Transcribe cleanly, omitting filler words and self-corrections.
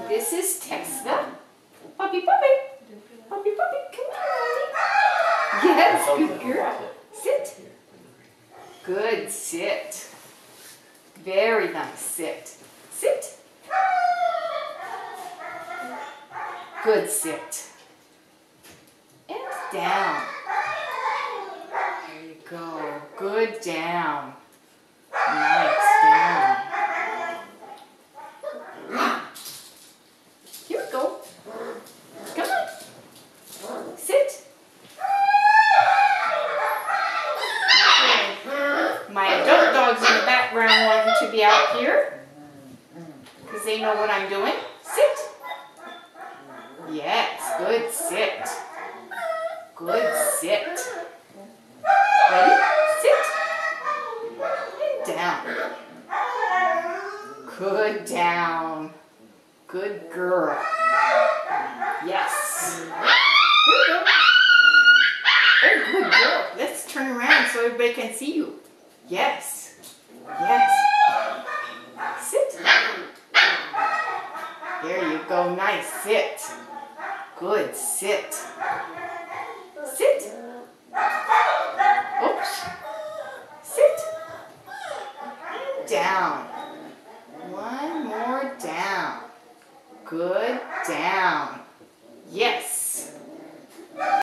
This is Tesla. Puppy, puppy. Puppy, puppy. Come on. Yes, good girl. Sit. Good, sit. Very nice, sit. Sit. Good, sit. And down. There you go. Good, down. Nice, down. Here we go. Come on. Sit. My adult dogs in the background wanting to be out here because they know what I'm doing. Sit. Yes, good, sit. Good, sit. Ready? Sit. And down. Good, down. Good girl. Yes. Here we go. Oh, good girl. Let's turn around so everybody can see you. Yes. Yes. Sit. There you go. Nice. Sit. Good. Sit. Sit. Oops. Sit. Down. One more down. Good. Down. Yes.